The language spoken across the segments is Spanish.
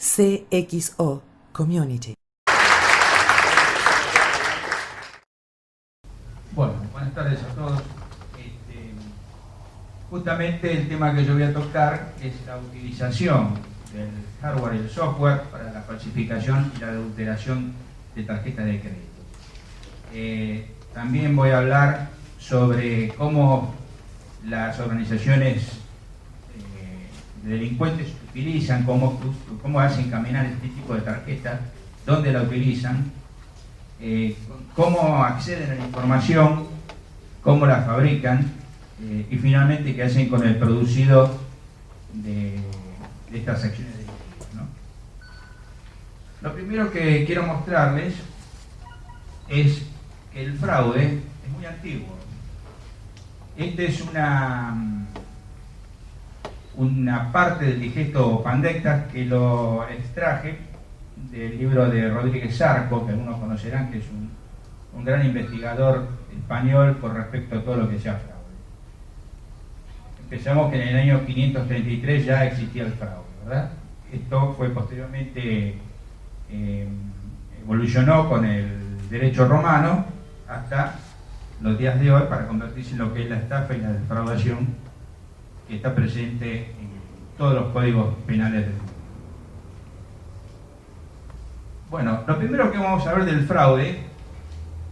CXO Community. Bueno, buenas tardes a todos. Justamente el tema que yo voy a tocar es la utilización del hardware y el software para la falsificación y la adulteración de tarjetas de crédito. También voy a hablar sobre cómo las organizaciones de delincuentes utilizan, cómo hacen caminar este tipo de tarjetas, dónde la utilizan, cómo acceden a la información, cómo la fabrican y finalmente qué hacen con el producido de estas acciones delictivas, ¿no? Lo primero que quiero mostrarles es que el fraude es muy antiguo. Esta es una parte del digesto Pandectas que lo extraje del libro de Rodríguez Zarco, que algunos conocerán, que es un gran investigador español con respecto a todo lo que sea fraude. Empezamos que en el año 533 ya existía el fraude, ¿verdad? Esto fue posteriormente, evolucionó con el derecho romano hasta los días de hoy para convertirse en lo que es la estafa y la defraudación que está presente en todos los códigos penales del mundo. Bueno, lo primero que vamos a ver del fraude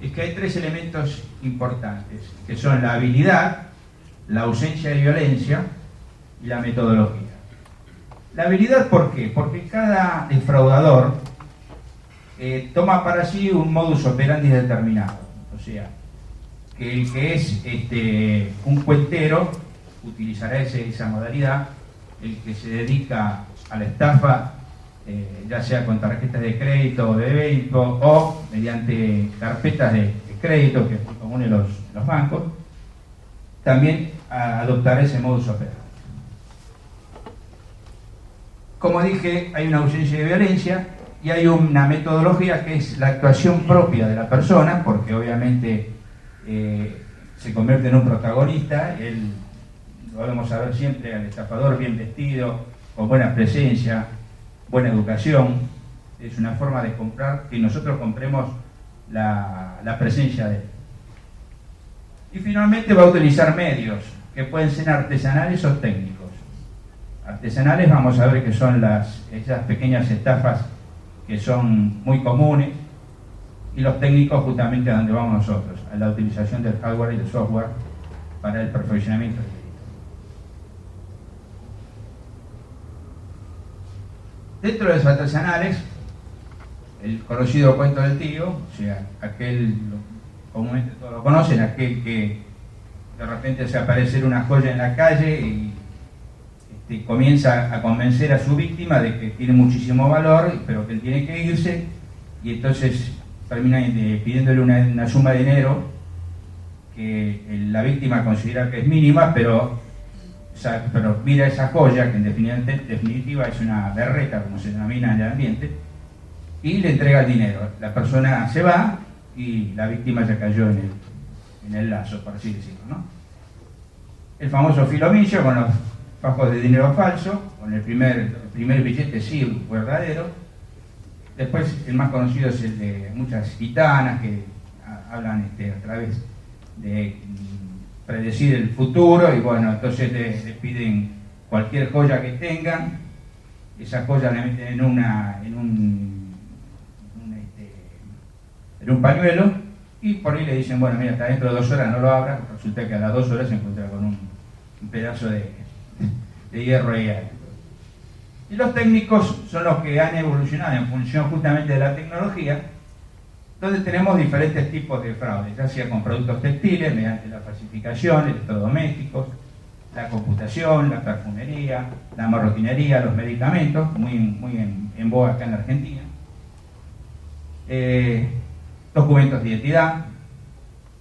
es que hay tres elementos importantes, que son la habilidad, la ausencia de violencia y la metodología. La habilidad, ¿por qué? Porque cada defraudador toma para sí un modus operandi determinado. O sea, que el que es un cuentero utilizará esa modalidad, el que se dedica a la estafa, ya sea con tarjetas de crédito o de débito o mediante carpetas de crédito, que es muy común en los bancos, también adoptará ese modus operandi. Como dije, hay una ausencia de violencia y hay una metodología que es la actuación propia de la persona, porque obviamente se convierte en un protagonista. Lo vamos a ver siempre al estafador bien vestido, con buena presencia, buena educación. Es una forma de comprar, que nosotros compremos la presencia de él. Y finalmente va a utilizar medios que pueden ser artesanales o técnicos. Artesanales vamos a ver que son esas pequeñas estafas que son muy comunes, y los técnicos justamente a donde vamos nosotros, a la utilización del hardware y del software para el perfeccionamiento del delito. Dentro de los artesanales, el conocido cuento del tío, o sea, aquel, comúnmente todos lo conocen, aquel que de repente se aparece una joya en la calle y comienza a convencer a su víctima de que tiene muchísimo valor, pero que él tiene que irse, y entonces termina pidiéndole una suma de dinero que la víctima considera que es mínima, pero mira esa joya, que en definitiva es una berreta, como se denomina en el ambiente, y le entrega el dinero. La persona se va y la víctima ya cayó en el lazo, por así decirlo, ¿no? El famoso filomillo con los fajos de dinero falso, con el primer billete sí verdadero. Después el más conocido es el de muchas gitanas que hablan a través de predecir el futuro, y bueno, entonces les piden cualquier joya que tengan. Esa joya la meten en un pañuelo, y por ahí le dicen, bueno, mira, hasta dentro de 2 horas no lo abras. Resulta que a las 2 horas se encuentra con un pedazo de hierro ahí. Y los técnicos son los que han evolucionado en función justamente de la tecnología, donde tenemos diferentes tipos de fraude, ya sea con productos textiles, mediante la falsificación, electrodomésticos, la computación, la perfumería, la marroquinería, los medicamentos, muy en boga acá en la Argentina, documentos de identidad.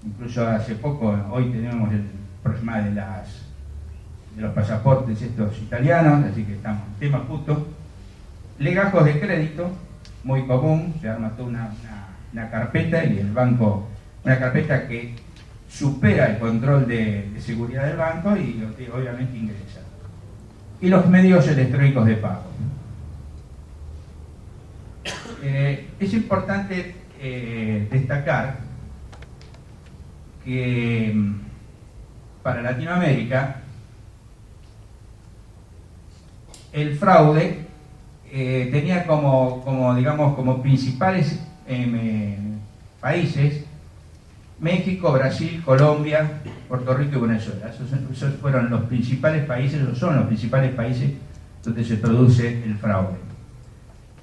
Incluso hace poco, hoy tenemos el problema de los pasaportes estos italianos, así que estamos en tema justo. Legajos de crédito, muy común, se arma toda una carpeta, y el banco, una carpeta que supera el control de seguridad del banco y obviamente ingresa. Y los medios electrónicos de pago. Es importante destacar que para Latinoamérica el fraude tenía como principales países México, Brasil, Colombia, Puerto Rico y Venezuela. Esos fueron los principales países, o son los principales países donde se produce el fraude.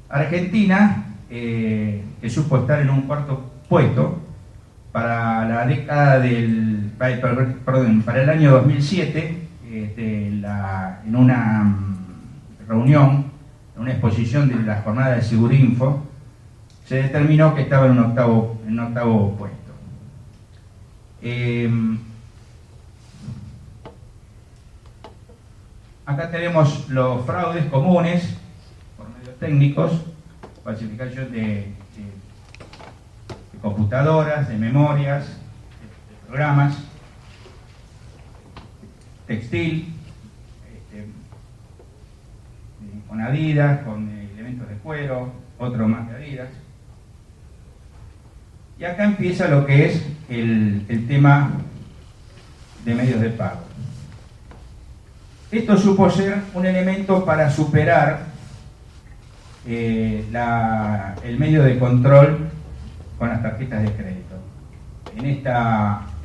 Argentina, que supo estar en un cuarto puesto para la década para el año 2007, en una reunión, en una exposición de la jornada de Segurinfo, se determinó que estaba en un octavo puesto. Acá tenemos los fraudes comunes por medios técnicos, falsificación de computadoras, de memorias, de programas, textil, con Adidas, con elementos de cuero, otro más de Adidas. Y acá empieza lo que es el tema de medios de pago. Esto supo ser un elemento para superar el medio de control con las tarjetas de crédito. En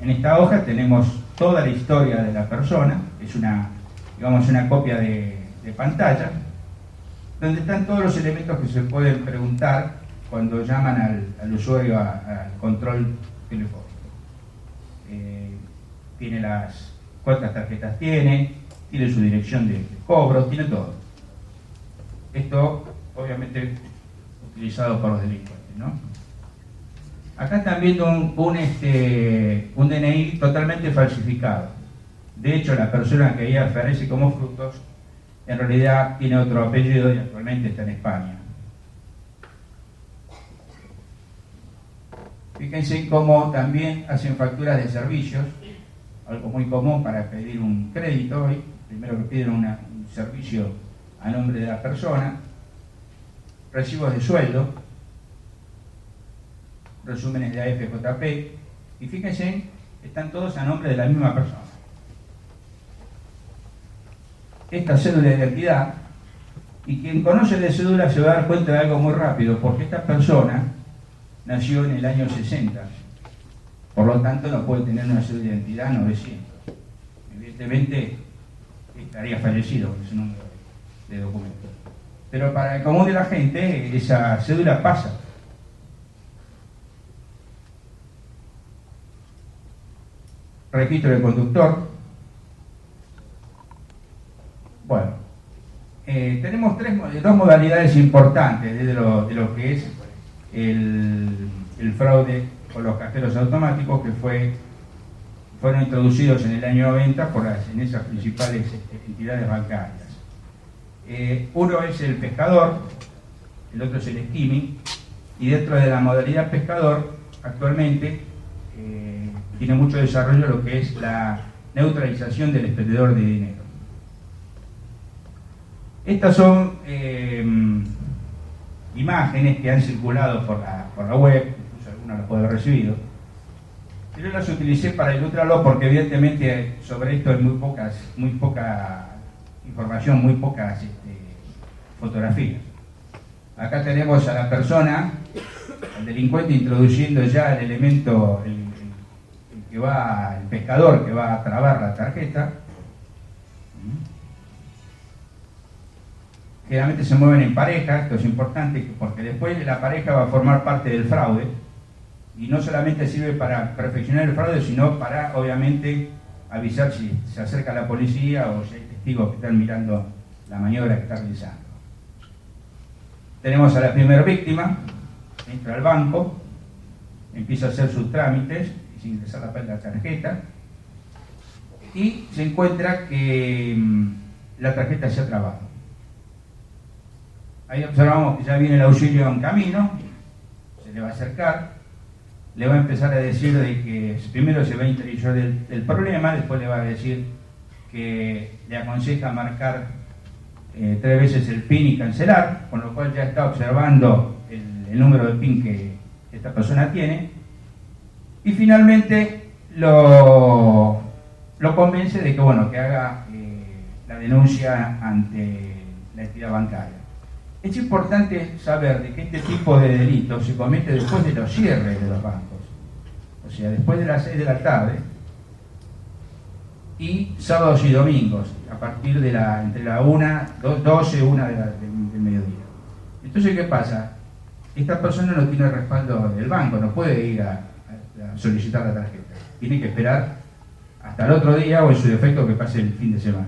esta hoja tenemos toda la historia de la persona, es una copia de pantalla, donde están todos los elementos que se pueden preguntar cuando llaman al usuario al control telefónico. Tiene cuántas tarjetas tiene su dirección de cobro, tiene todo. Esto, obviamente, utilizado por los delincuentes, ¿no? Acá están viendo un DNI totalmente falsificado. De hecho, la persona que ahí aparece como Frutos, en realidad tiene otro apellido y actualmente está en España. Fíjense cómo también hacen facturas de servicios, algo muy común para pedir un crédito hoy. Primero que piden un servicio a nombre de la persona, recibos de sueldo, resúmenes de AFJP, y fíjense, están todos a nombre de la misma persona. Esta cédula de identidad, y quien conoce de cédula se va a dar cuenta de algo muy rápido, porque esta persona nació en el año 60, por lo tanto no puede tener una cédula de identidad 900. Evidentemente estaría fallecido con ese número de documentos. Pero para el común de la gente, esa cédula pasa. Registro de conductor. Bueno, tenemos dos modalidades importantes de lo que es el fraude con los cajeros automáticos, que fueron introducidos en el año 90 en esas principales entidades bancarias. Uno es el pescador, el otro es el skimming, y dentro de la modalidad pescador actualmente tiene mucho desarrollo lo que es la neutralización del expendedor de dinero. Estas son imágenes que han circulado por la web, incluso algunas las puedo haber recibido. Yo las utilicé para ilustrarlo porque evidentemente sobre esto hay muy poca información, muy pocas fotografías. Acá tenemos a la persona, al delincuente, introduciendo ya el elemento, el pescador que va a trabar la tarjeta. Generalmente se mueven en pareja, esto es importante porque después la pareja va a formar parte del fraude, y no solamente sirve para perfeccionar el fraude, sino para, obviamente, avisar si se acerca la policía o si hay testigos que están mirando la maniobra que está realizando. Tenemos a la primera víctima, entra al banco, empieza a hacer sus trámites, sin ingresar la tarjeta, y se encuentra que la tarjeta se ha trabado. Ahí observamos que ya viene el auxilio en camino, se le va a acercar, le va a empezar a decir de que primero se va a interiorizar el problema, después le va a decir que le aconseja marcar 3 veces el PIN y cancelar, con lo cual ya está observando el número de PIN que esta persona tiene, y finalmente lo convence de que, bueno, que haga la denuncia ante la entidad bancaria. Es importante saber de que este tipo de delitos se comete después de los cierres de los bancos, o sea, después de las 6 de la tarde, y sábados y domingos, a partir de entre la 12 y 1 del mediodía. Entonces, ¿qué pasa? Esta persona no tiene respaldo del banco, no puede ir a solicitar la tarjeta. Tiene que esperar hasta el otro día o en su defecto que pase el fin de semana.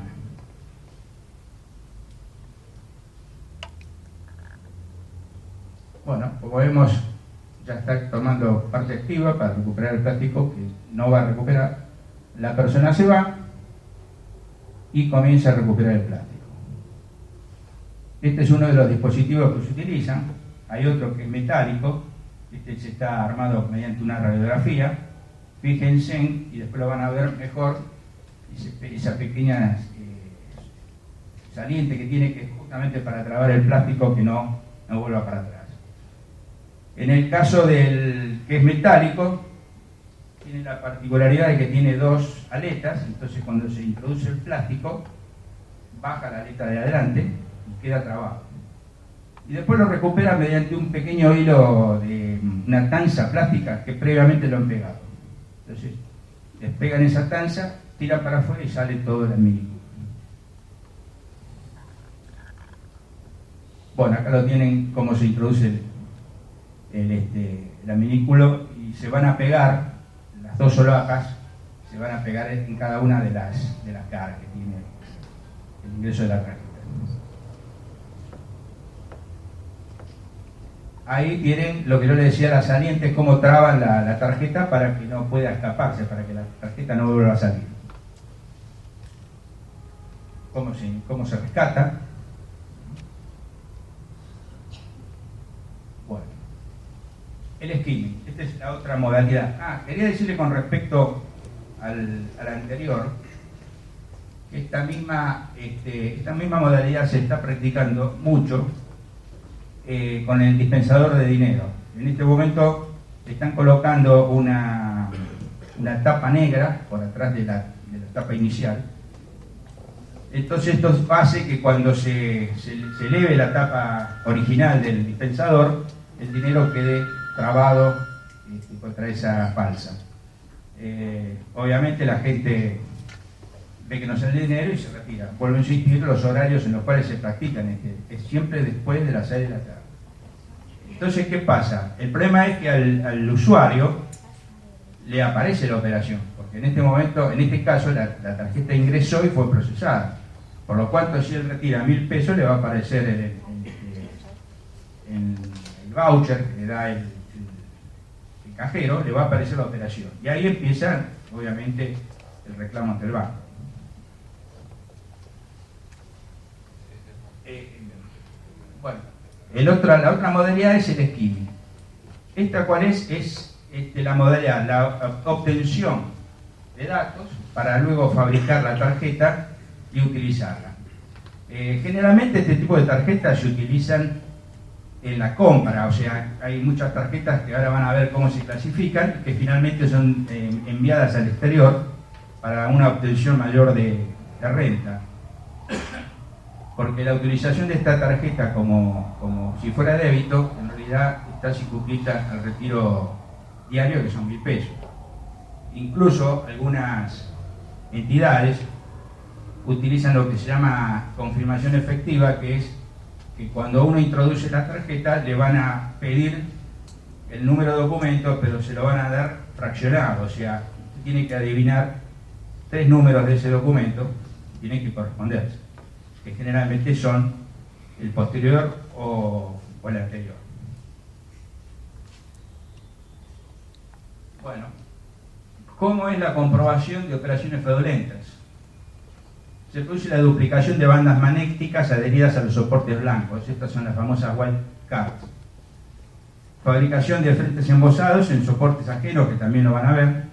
Bueno, como vemos, ya está tomando parte activa para recuperar el plástico que no va a recuperar. La persona se va y comienza a recuperar el plástico. Este es uno de los dispositivos que se utilizan. Hay otro que es metálico. Este se está armado mediante una radiografía. Fíjense, y después lo van a ver mejor, esa pequeña saliente que tiene, que es justamente para trabar el plástico que no vuelva para atrás. En el caso del que es metálico, tiene la particularidad de que tiene 2 aletas, entonces cuando se introduce el plástico, baja la aleta de adelante y queda trabado. Y después lo recupera mediante un pequeño hilo de una tanza plástica que previamente lo han pegado. Entonces, despegan esa tanza, tiran para afuera y sale todo el minículo. Bueno, acá lo tienen cómo se introduce el minículo, y se van a pegar, las 2 solapas, se van a pegar en cada una de las caras que tiene el ingreso de la tarjeta. Ahí tienen lo que yo les decía, las salientes, cómo traban la tarjeta para que no pueda escaparse, para que la tarjeta no vuelva a salir. Cómo se rescata. Bueno, el skimming, esta es la otra modalidad. Quería decirle con respecto al anterior, que esta misma modalidad se está practicando mucho con el dispensador de dinero. En este momento están colocando una tapa negra por atrás de la tapa inicial. Entonces esto hace que cuando se eleve la tapa original del dispensador, el dinero quede trabado contra esa falsa. Obviamente la gente ve que no sale el dinero y se retira. Vuelvo a insistir, los horarios en los cuales se practican es siempre después de las 6 de la tarde. Entonces, ¿qué pasa? El problema es que al usuario le aparece la operación, porque en este momento, en este caso, la tarjeta ingresó y fue procesada. Por lo cual, si él retira 1.000 pesos, le va a aparecer el voucher que le da el cajero, le va a aparecer la operación. Y ahí empieza, obviamente, el reclamo ante el banco. Bueno, la otra modalidad es el skimming. ¿Esta cuál es? Es la modalidad, la obtención de datos para luego fabricar la tarjeta y utilizarla. Generalmente este tipo de tarjetas se utilizan en la compra, o sea, hay muchas tarjetas que ahora van a ver cómo se clasifican, que finalmente son enviadas al exterior para una obtención mayor de renta. Porque la utilización de esta tarjeta como si fuera débito, en realidad está circunscrita al retiro diario, que son 1.000 pesos. Incluso algunas entidades utilizan lo que se llama confirmación efectiva, que es que cuando uno introduce la tarjeta le van a pedir el número de documento, pero se lo van a dar fraccionado, o sea, tiene que adivinar 3 números de ese documento, tienen que corresponderse, que generalmente son el posterior o el anterior. Bueno, ¿cómo es la comprobación de operaciones fraudulentas? Se produce la duplicación de bandas magnéticas adheridas a los soportes blancos. Estas son las famosas white cards. Fabricación de frentes embosados en soportes ajenos, que también lo van a ver.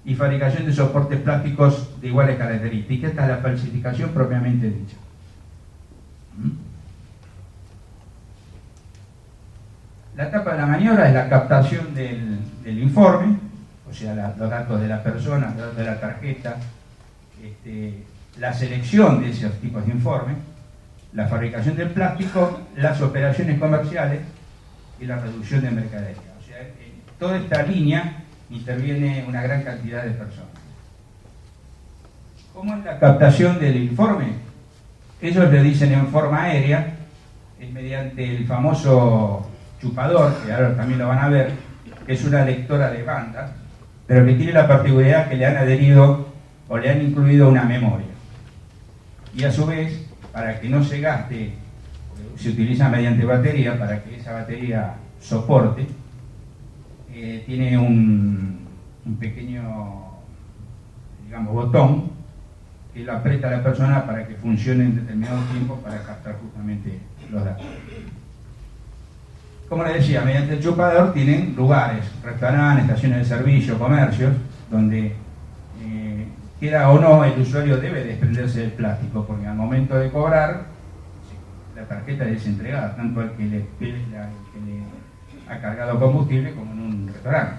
Y fabricación de soportes plásticos de iguales características. Esta es la falsificación propiamente dicha. La etapa de la maniobra es la captación del informe, o sea, los datos de la persona, los datos de la tarjeta, la selección de esos tipos de informes, la fabricación del plástico, las operaciones comerciales y la reducción de mercadería. O sea, en toda esta línea interviene una gran cantidad de personas. ¿Cómo es la captación del informe? Ellos le dicen en forma aérea, es mediante el famoso chupador, que ahora también lo van a ver, que es una lectora de banda, pero que tiene la particularidad que le han adherido o le han incluido una memoria. Y a su vez, para que no se gaste, se utiliza mediante batería, para que esa batería soporte, tiene un pequeño, digamos, botón que lo aprieta a la persona para que funcione en determinado tiempo para captar justamente los datos. Como les decía, mediante el chupador tienen lugares, restaurantes, estaciones de servicio, comercios, donde quiera o no, el usuario debe desprenderse del plástico, porque al momento de cobrar, la tarjeta es entregada, tanto al que le ha cargado combustible como en un restaurante.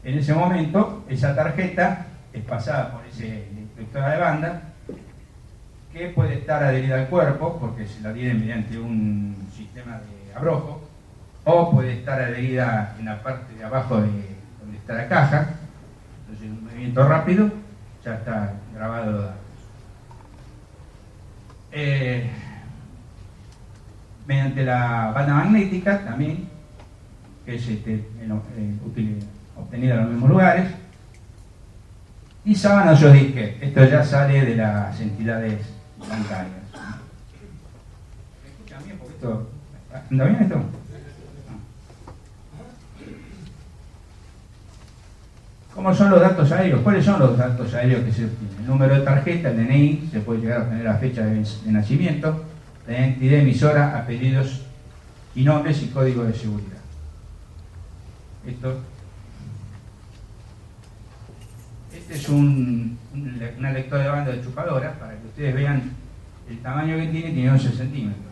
En ese momento, esa tarjeta es pasada por ese lectora de banda, que puede estar adherida al cuerpo, porque se la adhiere mediante un sistema de abrojo, o puede estar adherida en la parte de abajo de donde está la caja. Entonces, en un movimiento rápido, ya está grabado los datos. Mediante la banda magnética también, que es obtenida en los mismos lugares, y sábanas o disquetes. Esto ya sale de las entidades bancarias. ¿Me escuchan bien? Porque esto, ¿anda bien esto? ¿Cómo son los datos aéreos? ¿Cuáles son los datos aéreos que se obtienen? El número de tarjeta, el DNI, se puede llegar a obtener la fecha de nacimiento, la identidad emisora, apellidos y nombres y código de seguridad. Este es una lectora de banda de chupadora, para que ustedes vean el tamaño que tiene 11 centímetros.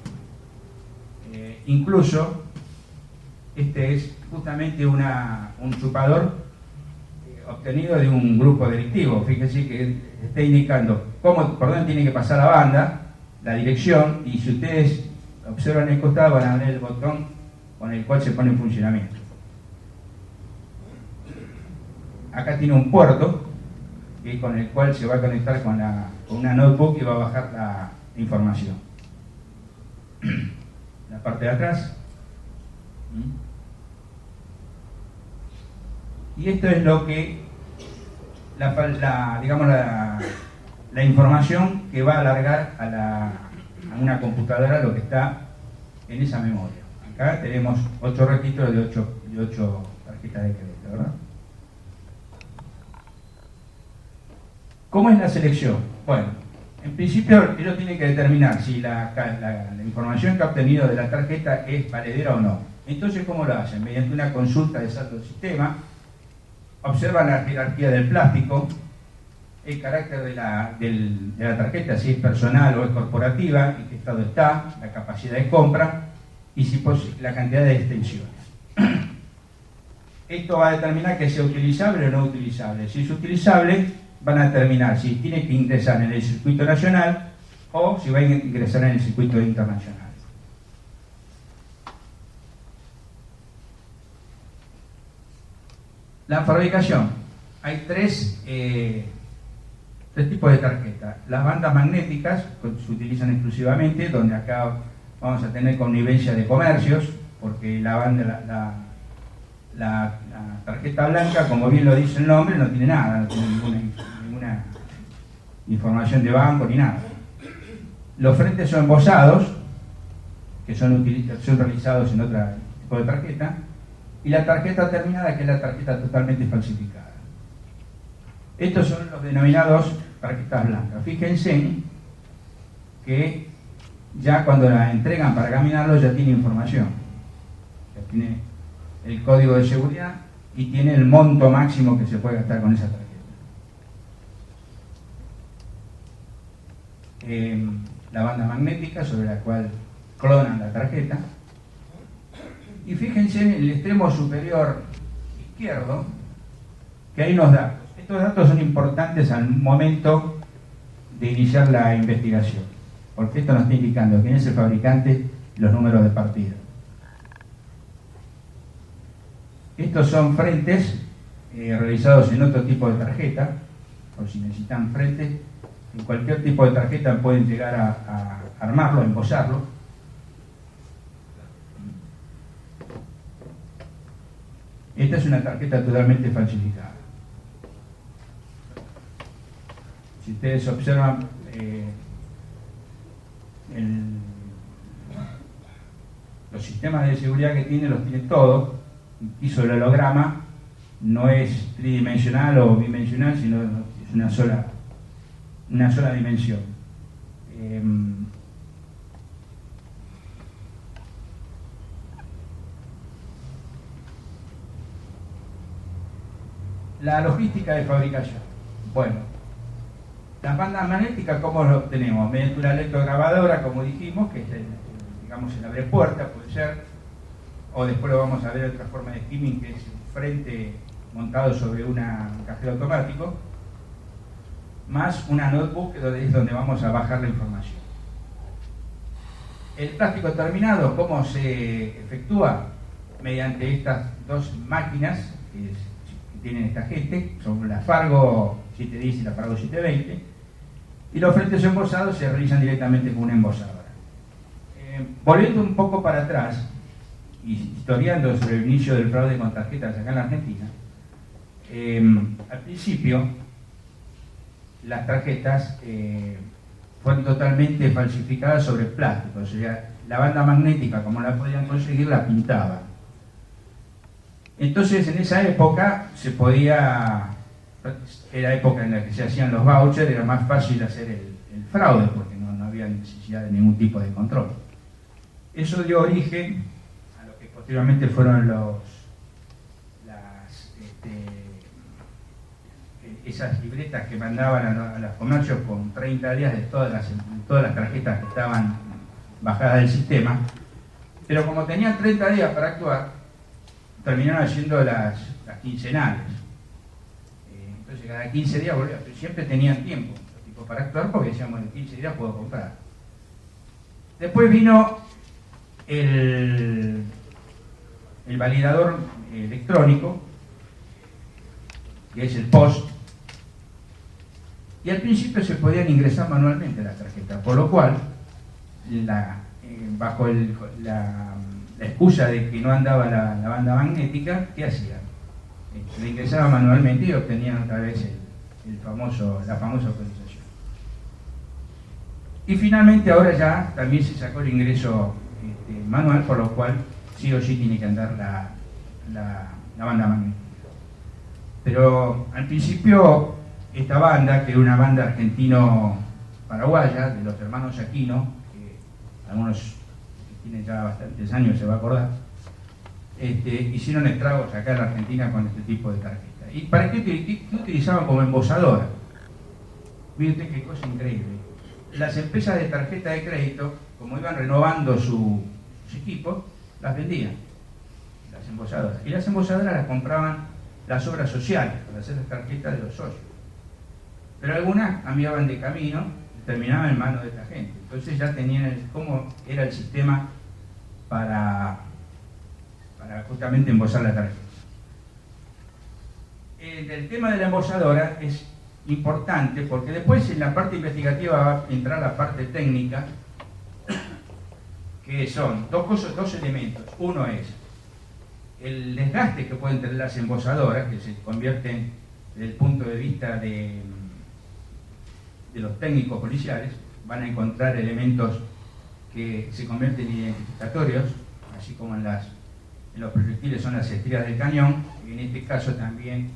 Incluso, este es justamente un chupador obtenido de un grupo delictivo. Fíjense que está indicando por dónde tiene que pasar la banda, la dirección, y si ustedes observan el costado van a ver el botón con el cual se pone en funcionamiento. Acá tiene un puerto con el cual se va a conectar con una notebook y va a bajar la información. La parte de atrás. Y esto es lo que la información que va a alargar a una computadora lo que está en esa memoria. Acá tenemos 8 registros de 8 tarjetas de crédito, ¿verdad? ¿Cómo es la selección? Bueno, en principio ellos tienen que determinar si la información que ha obtenido de la tarjeta es valedera o no. Entonces, ¿cómo lo hacen? Mediante una consulta de saldo del sistema, observan la jerarquía del plástico, el carácter de la tarjeta, si es personal o es corporativa, en qué estado está, la capacidad de compra y si la cantidad de extensiones. Esto va a determinar que sea utilizable o no utilizable. Si es utilizable, van a determinar si tiene que ingresar en el circuito nacional o si va a ingresar en el circuito internacional. La fabricación. Hay tres tipos de tarjetas. Las bandas magnéticas se utilizan exclusivamente, donde acá vamos a tener connivencia de comercios, porque la tarjeta blanca, como bien lo dice el nombre, no tiene nada, no tiene ninguna información de banco ni nada. Los frentes son embosados, que son realizados en otro tipo de tarjeta, y la tarjeta terminada, que es la tarjeta totalmente falsificada. Estos son los denominados tarjetas blancas. Fíjense que ya cuando la entregan para caminarlo ya tiene información. Ya tiene el código de seguridad y tiene el monto máximo que se puede gastar con esa tarjeta. La banda magnética sobre la cual clonan la tarjeta. Y fíjense en el extremo superior izquierdo, que hay unos datos. Estos datos son importantes al momento de iniciar la investigación, porque esto nos está indicando quién es el fabricante y los números de partida. Estos son frentes realizados en otro tipo de tarjeta, por si necesitan frentes. En cualquier tipo de tarjeta pueden llegar a armarlo, a embosarlo. Esta es una tarjeta totalmente falsificada. Si ustedes observan los sistemas de seguridad que tiene, los tiene todos. Incluso el holograma no es tridimensional o bidimensional, sino es una sola dimensión. La logística de fabricación. Bueno, las bandas magnéticas, ¿cómo lo obtenemos? Mediante una electrograbadora, como dijimos, que es digamos el abrepuerta, puede ser, o después lo vamos a ver otra forma de skimming, que es un frente montado sobre un cajero automático, más una notebook, que es donde vamos a bajar la información. El plástico terminado, ¿cómo se efectúa? Mediante estas dos máquinas que tienen esta gente, son la Fargo 710 y la Fargo 720, y los frentes embosados se realizan directamente con una embosadora. Volviendo un poco para atrás, y historiando sobre el inicio del fraude con tarjetas acá en la Argentina, al principio las tarjetas fueron totalmente falsificadas sobre plástico, o sea, la banda magnética, como la podían conseguir, la pintaban. Entonces, en esa época era época en la que se hacían los vouchers, era más fácil hacer el fraude, porque no había necesidad de ningún tipo de control. Eso dio origen a lo que posteriormente fueron esas libretas que mandaban a los comercios con 30 días de todas las tarjetas que estaban bajadas del sistema, pero como tenían 30 días para actuar, terminaron haciendo las quincenales. Entonces cada 15 días volvían, pero siempre tenían tiempo los tipos para actuar, porque decían, bueno, en 15 días puedo comprar. Después vino el validador electrónico, que es el POS, y al principio se podían ingresar manualmente las tarjetas, por lo cual, bajo la excusa de que no andaba la banda magnética, ¿qué hacían? Le ingresaban manualmente y obtenían otra vez la famosa autorización. Y finalmente ahora ya también se sacó el ingreso manual, por lo cual sí o sí tiene que andar la banda magnética. Pero al principio esta banda, que era una banda argentino-paraguaya, de los hermanos Aquino, que algunos que tienen ya bastantes años se va a acordar, hicieron estragos acá en la Argentina con este tipo de tarjetas. ¿Y para qué utilizaban como embosadora? Miren qué cosa increíble. Las empresas de tarjeta de crédito, como iban renovando sus equipos, las vendían, las embosadoras. Y las embosadoras las compraban las obras sociales, para hacer las tarjetas de los socios. Pero algunas cambiaban de camino y terminaban en manos de esta gente. Entonces ya tenían cómo era el sistema para justamente embosar la tarjeta. El tema de la embosadora es importante porque después en la parte investigativa va a entrar la parte técnica, que son dos elementos. Uno es el desgaste que pueden tener las embosadoras, que se convierten desde el punto de vista de los técnicos policiales, van a encontrar elementos que se convierten en identificatorios, así como en los proyectiles son las estrías del cañón, y en este caso también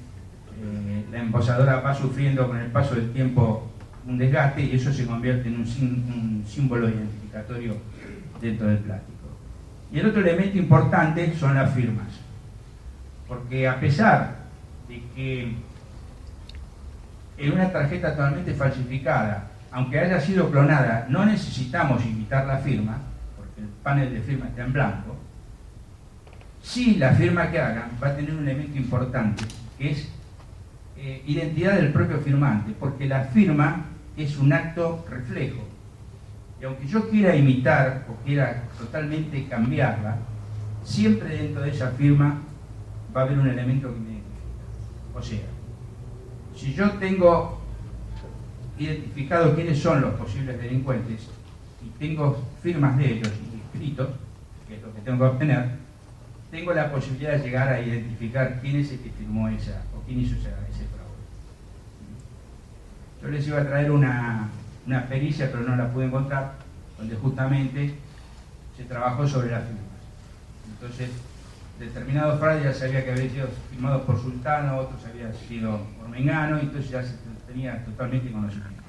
la embosadora va sufriendo con el paso del tiempo un desgaste y eso se convierte en un símbolo identificatorio dentro del plástico. Y el otro elemento importante son las firmas, porque a pesar de que en una tarjeta totalmente falsificada, aunque haya sido clonada, no necesitamos imitar la firma, porque el panel de firma está en blanco, Sí, la firma que hagan va a tener un elemento importante, que es identidad del propio firmante, porque la firma es un acto reflejo. Y aunque yo quiera imitar o quiera totalmente cambiarla, siempre dentro de esa firma va a haber un elemento que me identifica. O sea, si yo tengo identificado quiénes son los posibles delincuentes y tengo firmas de ellos y escritos, que es lo que tengo que obtener, tengo la posibilidad de llegar a identificar quién es el que firmó esa o quién hizo ese fraude. Yo les iba a traer una pericia, pero no la pude encontrar, donde justamente se trabajó sobre las firmas. Entonces, determinado fraude ya sabía que había sido firmado por Sultano, otros había sido por Mengano, y entonces ya se tenía totalmente conocimiento.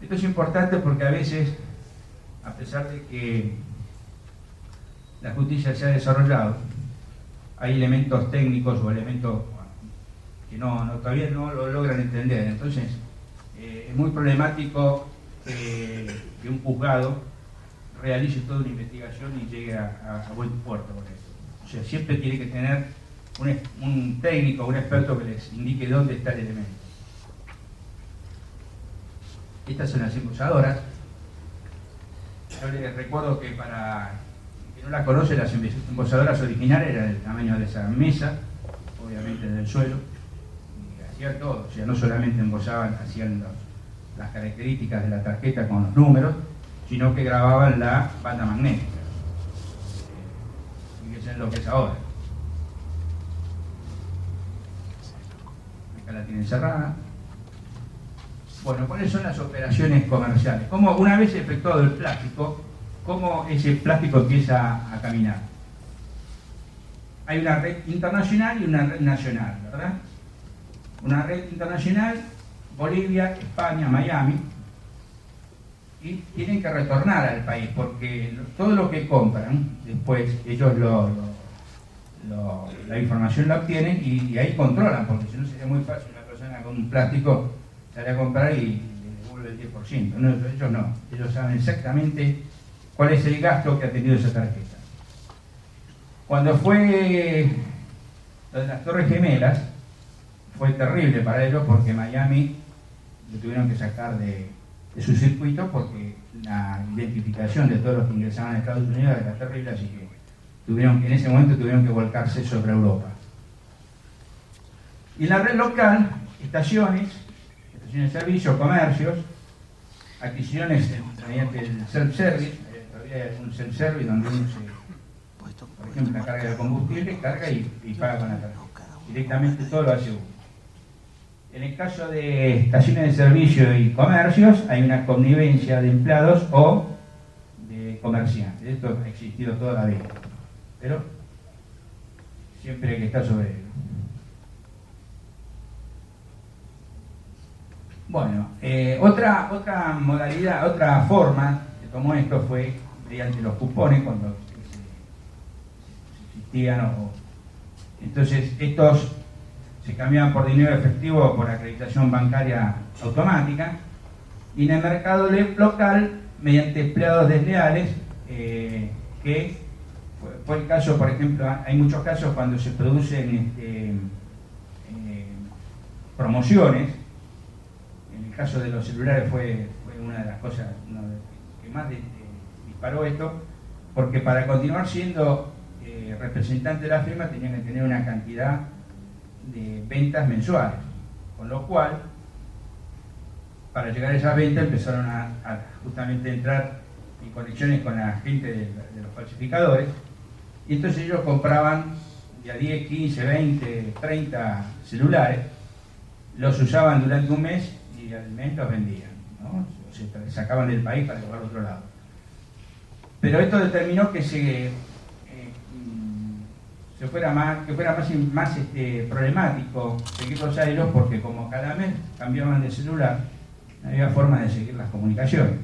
Esto es importante porque a veces, a pesar de que la justicia se ha desarrollado, hay elementos técnicos o elementos que todavía no lo logran entender. Entonces, es muy problemático que un juzgado realice toda una investigación y llegue a buen puerto con esto. O sea, siempre tiene que tener un técnico, un experto que les indique dónde está el elemento. Estas son las embosadoras. Yo les recuerdo que para quien no las conoce, las embosadoras originales eran del tamaño de esa mesa, obviamente del suelo, y hacían todo. O sea, no solamente embosaban, hacían las características de la tarjeta con los números, sino que grababan la banda magnética. Fíjense en lo que es ahora. Acá la tienen cerrada. Bueno, ¿cuáles son las operaciones comerciales? ¿Cómo, una vez efectuado el plástico, cómo ese plástico empieza a caminar? Hay una red internacional y una red nacional, ¿verdad? Una red internacional, Bolivia, España, Miami, y tienen que retornar al país, porque todo lo que compran, después ellos la información la obtienen y ahí controlan, porque si no sería muy fácil una persona con un plástico sale a comprar y le devuelve el 10%. No, ellos no, ellos saben exactamente cuál es el gasto que ha tenido esa tarjeta. Cuando fue lo de las Torres Gemelas, fue terrible para ellos porque Miami lo tuvieron que sacar de su circuito porque la identificación de todos los que ingresaban a Estados Unidos era terrible, así que en ese momento tuvieron que volcarse sobre Europa. Y en la red local, estaciones de servicio, comercios, adquisiciones mediante el self-service. Todavía hay un self-service donde uno por ejemplo, la carga de combustible, carga y paga con la tarjeta. Directamente todo lo hace uno. En el caso de estaciones de servicio y comercios, hay una connivencia de empleados o de comerciantes. Esto ha existido toda la vida, pero siempre hay que estar sobre él. Bueno, otra modalidad, otra forma que tomó esto fue mediante los cupones cuando existían. Entonces estos se cambiaban por dinero efectivo o por acreditación bancaria automática, y en el mercado local mediante empleados desleales, que fue el caso, por ejemplo, hay muchos casos cuando se producen promociones. En el caso de los celulares fue una de las cosas que más disparó esto, porque para continuar siendo representante de la firma tenían que tener una cantidad de ventas mensuales, con lo cual para llegar a esas ventas empezaron a justamente entrar en conexiones con la gente de los falsificadores, y entonces ellos compraban de a 10, 15, 20, 30 celulares, los usaban durante un mes y al mes los vendían, ¿no? O se sacaban del país para llevarlo a otro lado. Pero esto determinó que fuera más problemático seguir los aires, porque como cada mes cambiaban de celular, no había forma de seguir las comunicaciones,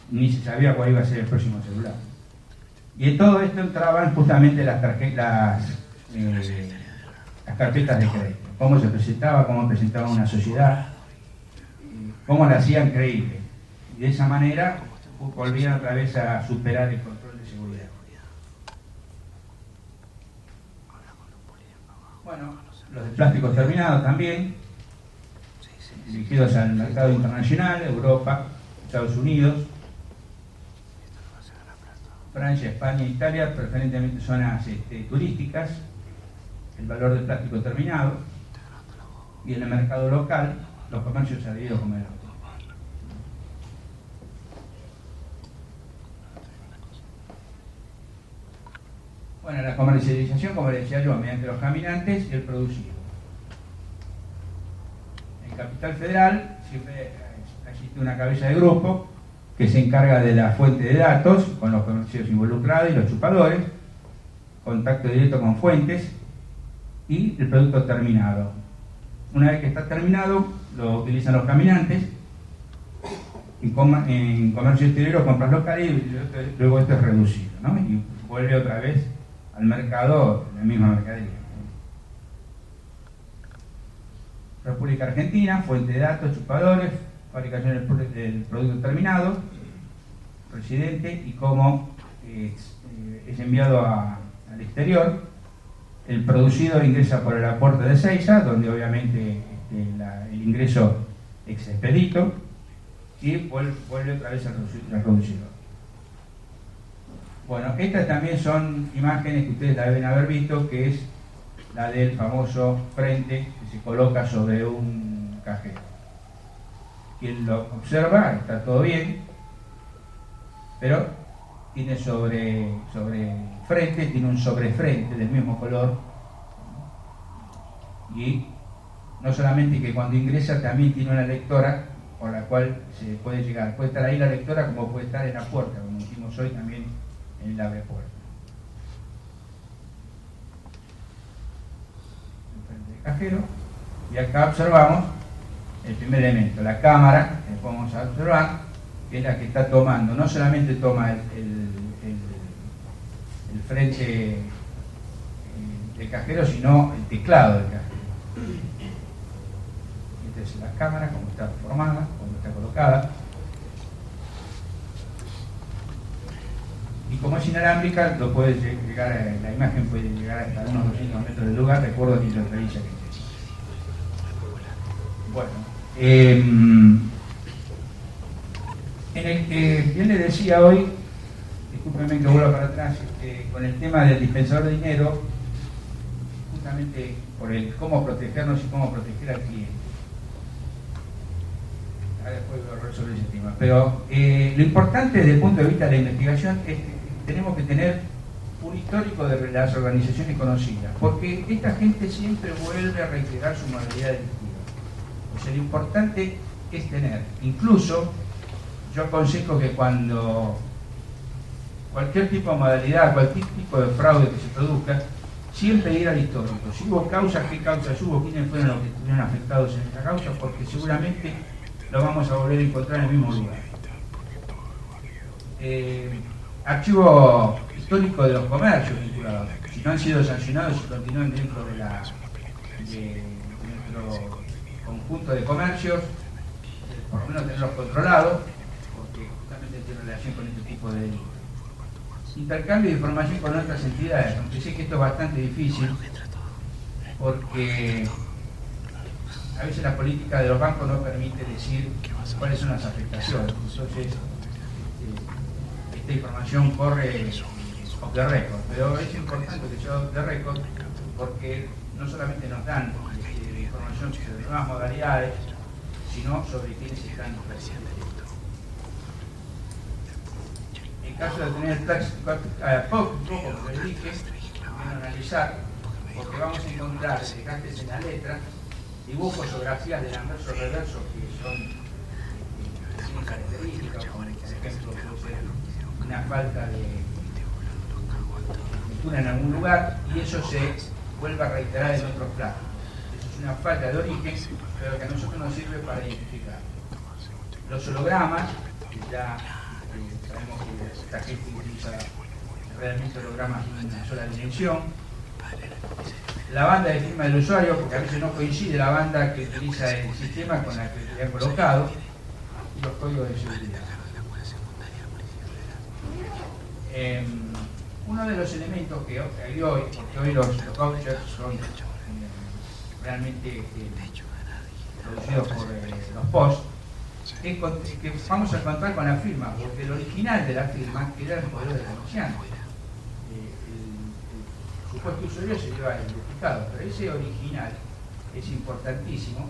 ni se sabía cuál iba a ser el próximo celular. Y en todo esto entraban justamente las carpetas de crédito, cómo se presentaba, cómo presentaba una sociedad, cómo la hacían creíble, y de esa manera volvían otra vez a superar el control de seguridad. Bueno, los de plásticos terminados también, dirigidos al mercado internacional, Europa, Estados Unidos, Francia, España e Italia, preferentemente zonas turísticas, el valor del plástico terminado, y en el mercado local, los comercios adheridos como el otro. Bueno, la comercialización, como les decía yo, mediante los caminantes y el producido. En Capital Federal siempre existe una cabeza de grupo que se encarga de la fuente de datos con los comercios involucrados y los chupadores, contacto directo con fuentes y el producto terminado. Una vez que está terminado, lo utilizan los caminantes. En comercio exterior, compras locales y luego esto es reducido, ¿no? Y vuelve otra vez al mercado la misma mercadería. República Argentina, fuente de datos, chupadores, fabricación del producto terminado, residente y cómo es enviado al exterior. El producido ingresa por el aeropuerto de Ezeiza, donde obviamente el ingreso es expedito, y vuelve otra vez al reducido. Bueno, estas también son imágenes que ustedes la deben haber visto, que es la del famoso frente que se coloca sobre un cajero. Quien lo observa, está todo bien, pero tiene sobre frente, tiene un sobrefrente del mismo color, y no solamente que cuando ingresa también tiene una lectora por la cual se puede llegar. Puede estar ahí la lectora como puede estar en la puerta, como hicimos hoy también en el abrepuerta. Enfrente del cajero, y acá observamos el primer elemento, la cámara, que podemos observar, que es la que está tomando, no solamente toma el frente del cajero, sino el teclado del cajero. Esta es la cámara, como está formada, como está colocada. Y como es inalámbrica, la imagen puede llegar hasta unos 200 metros del lugar, recuerdo que lo revisa que bueno, en el que bien le decía hoy, discúlpenme que vuelva para atrás, con el tema del dispensador de dinero, justamente por el cómo protegernos y cómo proteger al cliente. Ahora después voy a hablar sobre ese tema. Pero lo importante desde el punto de vista de la investigación es que tenemos que tener un histórico de las organizaciones conocidas, porque esta gente siempre vuelve a reiterar su modalidad delictiva. O sea, lo importante es tener, incluso yo aconsejo que cuando cualquier tipo de modalidad, cualquier tipo de fraude que se produzca, siempre ir al histórico. Si hubo causas, qué causas hubo, quiénes fueron los que estuvieron afectados en esa causa, porque seguramente lo vamos a volver a encontrar en el mismo lugar. Archivo histórico de los comercios vinculados. Si no han sido sancionados y continúan dentro de nuestro conjunto de comercios, por lo menos tenerlos controlados, porque justamente tiene relación con este tipo de delitos. Intercambio de información con otras entidades, aunque sé que esto es bastante difícil, porque a veces la política de los bancos no permite decir cuáles son las afectaciones. Entonces, esta información corre off the record, pero es importante que sea off the record porque no solamente nos dan información sobre nuevas modalidades, sino sobre quiénes están presentes. En caso de tener el plástico poco, como les dije, van a analizar, porque vamos a encontrar desgastes en la letra, dibujos, fotografías del anverso reverso que son tienen características, como por ejemplo puede ser una falta de pintura en algún lugar, y eso se vuelve a reiterar en otros planos. Eso es una falta de origen, pero que a nosotros nos sirve para identificar. Los hologramas, que ya sabemos que esta gente utiliza realmente hologramas en una sola dimensión. La banda de firma del usuario, porque a veces no coincide la banda que utiliza el sistema con la que le han colocado, y los códigos de seguridad. Uno de los elementos que hay hoy, porque hoy los vouchers son realmente producidos por los post, que vamos a contar con la firma, porque el original de la firma era el modelo del comerciante. El supuesto usuario se lleva identificado, pero ese original es importantísimo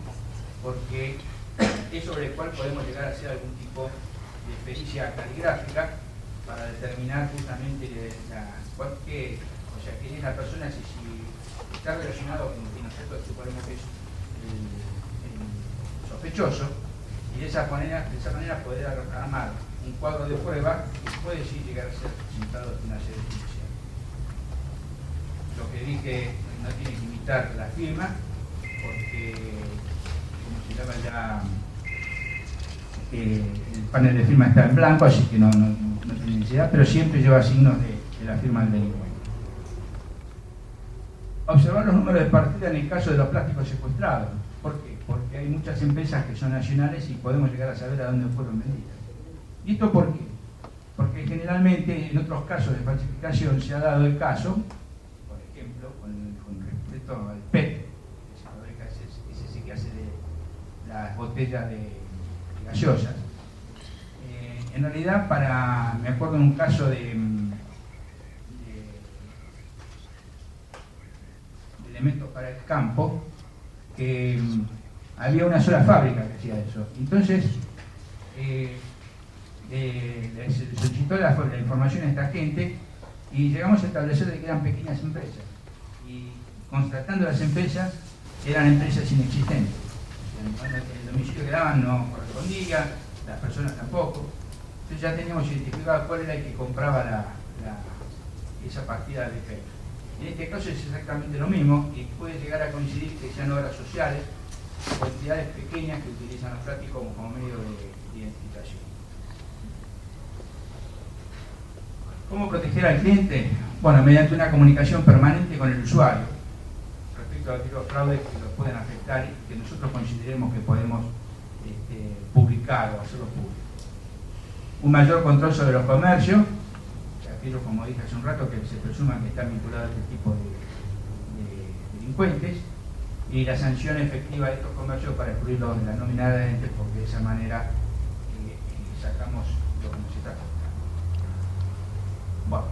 porque es sobre el cual podemos llegar a hacer algún tipo de pericia caligráfica para determinar justamente quién es la persona, si está relacionado con quien nosotros suponemos que es el sospechoso, y de esa manera poder armar un cuadro de prueba que puede sí llegar a ser resultado de una sede judicial. Lo que dije no tiene que imitar la firma, porque como se llama ya el panel de firma está en blanco, así que no tiene necesidad, pero siempre lleva signos de la firma del delincuente. Observar los números de partida en el caso de los plásticos secuestrados. ¿Por qué? Porque hay muchas empresas que son nacionales y podemos llegar a saber a dónde fueron vendidas. ¿Y esto por qué? Porque generalmente en otros casos de falsificación se ha dado el caso, por ejemplo, con respecto al PET, que se fabrica, es ese que hace de las botellas de gaseosas. En realidad, me acuerdo de un caso de elementos para el campo, que había una sola fábrica que hacía eso. Entonces, le solicitó la información a esta gente y llegamos a establecer que eran pequeñas empresas. Y constatando las empresas, eran empresas inexistentes. El domicilio que daban no correspondía, las personas tampoco. Entonces ya teníamos identificado cuál era el que compraba esa partida de efecto. En este caso es exactamente lo mismo y puede llegar a coincidir que sean obras sociales o entidades pequeñas que utilizan los plásticos como medio de identificación. ¿Cómo proteger al cliente? Bueno, mediante una comunicación permanente con el usuario respecto a aquellos fraudes que los pueden afectar y que nosotros consideremos que podemos publicar o hacerlo público. Un mayor control sobre los comercios, aquellos, como dije hace un rato, que se presuman que están vinculados a este tipo de delincuentes, y la sanción efectiva de estos comercios para excluirlos de la nómina de entes, porque de esa manera sacamos lo que nos está costando. Bueno,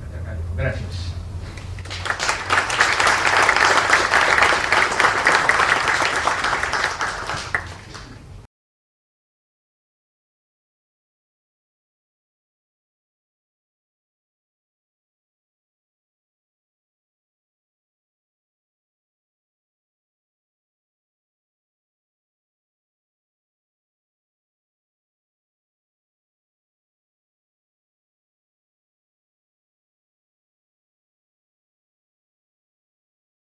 hasta acá. Gracias.